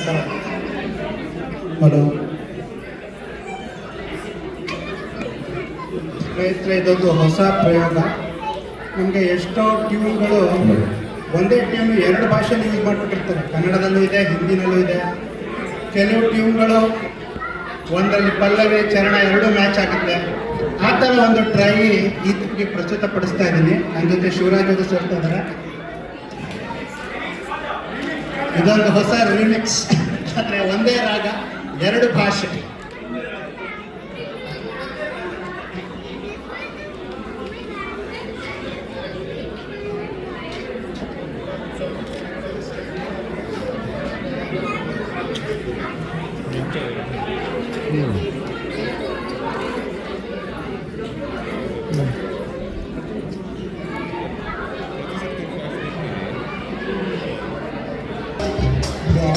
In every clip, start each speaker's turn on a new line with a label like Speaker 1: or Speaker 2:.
Speaker 1: Hello ಸ್ನೇಹಿತರೆ, ಇದೊಂದು ಹೊಸ ಪ್ರಯೋಗ. ನಮಗೆ ಎಷ್ಟೋ ಟ್ಯೂನ್ಗಳು ಒಂದೇ ಟ್ಯೂನ್ ಎರಡು ಭಾಷೆಯಲ್ಲಿ ಯೂಸ್ ಮಾಡಿಬಿಟ್ಟಿರ್ತಾರೆ. ಕನ್ನಡದಲ್ಲೂ ಇದೆ, ಹಿಂದಿನಲ್ಲೂ ಇದೆ. ಕೆಲವು ಟ್ಯೂನ್ಗಳು ಒಂದರಲ್ಲಿ ಪಲ್ಲವಿ ಚರಣ ಎರಡೂ ಮ್ಯಾಚ್ ಆಗುತ್ತೆ. ಆ ಥರ ಒಂದು ಟ್ರೈ ಇದಕ್ಕೆ ಪ್ರಸ್ತುತಪಡಿಸ್ತಾ ಇದ್ದೀನಿ. ನನ್ನ ಜೊತೆ ಶಿವರಾಜ್ ಅವರು ಸೇರ್ತಾ ಇದ್ದಾರೆ. ಇದೊಂದು ಹೊಸ ರಿಮಿಕ್ಸ್, ಆದರೆ ಒಂದೇ ರಾಗ ಎರಡು ಭಾಷೆ.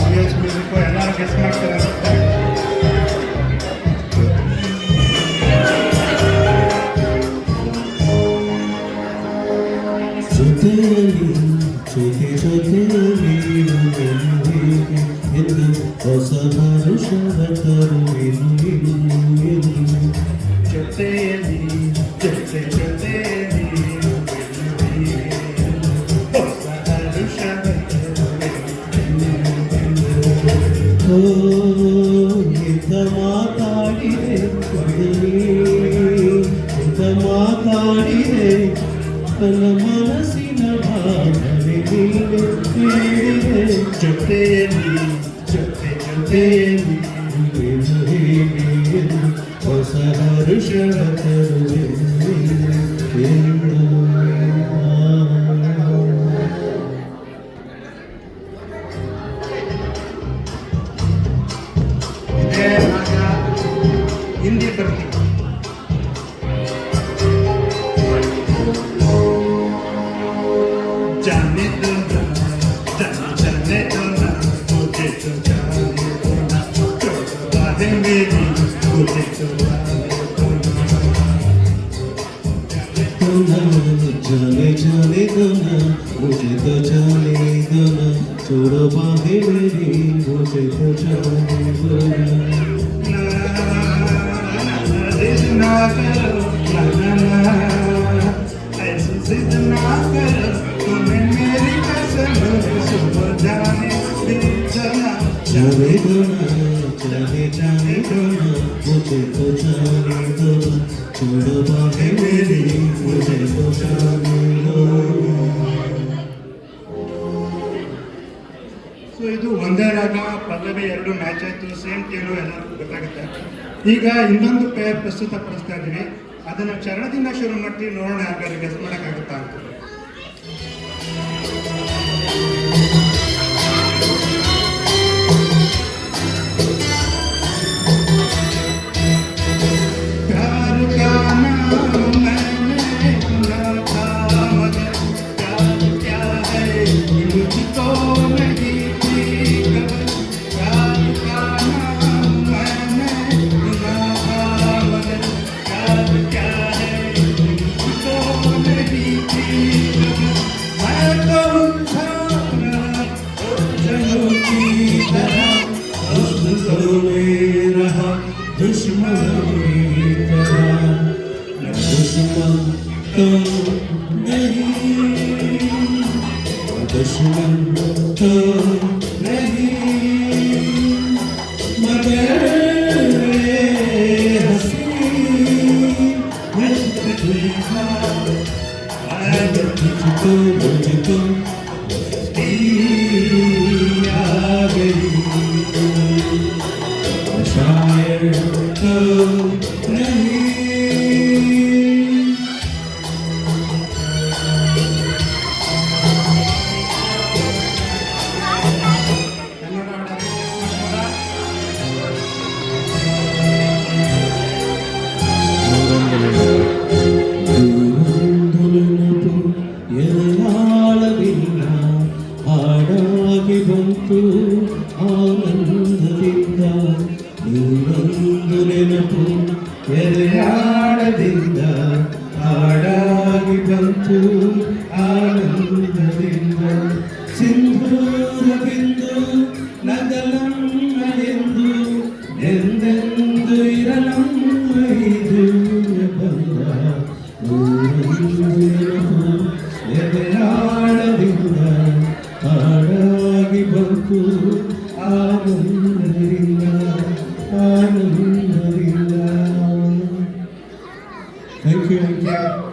Speaker 1: ಆಡಿಯನ್ಸ್ ಮ್ಯೂಸಿಕ್ಕು ಎಲ್ಲರೂ ಗೆಸ್ ಮಾಡ್ತಾರೆ.
Speaker 2: ಜೊತೆಯಲ್ಲಿ ಎಂದು ಹೊಸ ಹರುಷವ ತರುವೆನು
Speaker 1: ಜೊತೆಯಲ್ಲಿ ಜೊತೆಯಲ್ಲಿ ಹೊಸ ಹರುಷವ
Speaker 2: ಮಾತಾಡಿದೆ ತನ್ನ ಮನಸ್ಸಿನ ಭಾವನೆ ನೀಡಿದೆ.
Speaker 1: ಜೊತೆಯಲ್ಲಿ ಜೊತೆಯಲ್ಲಿ
Speaker 2: ಹೊಸ ಹರುಷವ ತರುವೆನು.
Speaker 1: ಇದೇ ರಾಗ ಹಿಂದಿ ಬರ್ತೀವಿ. जाने दो जाने दो ना मुझे तो जाने दो ना, बातें मेरी मुझे तो
Speaker 2: जाने जाने दो ना मुझे तो जाने दो ना, छोड़ो बातें मेरी मुझे तो जाने दो
Speaker 1: ना करो ना ऐसे जिद ना करो, तुम्हें मेरी कसम सुनो जाने दो ना,
Speaker 2: जाने दो ना जाने दो ना मुझे तो जाने दो ना, छोड़ो बातें मेरी मुझे तो जाने दो.
Speaker 1: ಸೊ ಇದು ಒಂದೇ ರಾಗ ಪಲ್ಲವಿ ಎರಡು ಮ್ಯಾಚ್ ಆಯಿತು. ಸೇಮ್ ಟ್ಯೂನು ಎಲ್ಲರಿಗೂ ಗೊತ್ತಾಗುತ್ತೆ. ಈಗ ಇನ್ನೊಂದು ಪೇರ್ ಪ್ರಸ್ತುತಪಡಿಸ್ತಾ ಇದ್ದೀವಿ. ಅದನ್ನು ಚರಣದಿಂದ ಶುರು ಮಾಡ್ತೀವಿ. ನೋಡೋಣ ಯಾರಿಗಾರು ಗೆಸ್ ಮಾಡೋಕ್ಕಾಗುತ್ತಾ ಅಂತ.
Speaker 2: दुश्मन तो नहीं मगर हंसी मुझको आ गई शायर तो नहीं. ಹಾಡಾಗಿ ಬಂತು ಆನಂದದಿಂದ ನೂರೊಂದು ನೆನಪು ಎದೆಯಾಳದಿಂದ ಹಾಡಾಗಿ ಬಂತು ಆನಂದದಿಂದ ಸಿಂಧೂರ ಬಿಂದು ನಗಲಂ ಆಗಿ ಬಂತು ಆನಂದದಿಂದ ಆನಂದದಿಂದ. Thank you.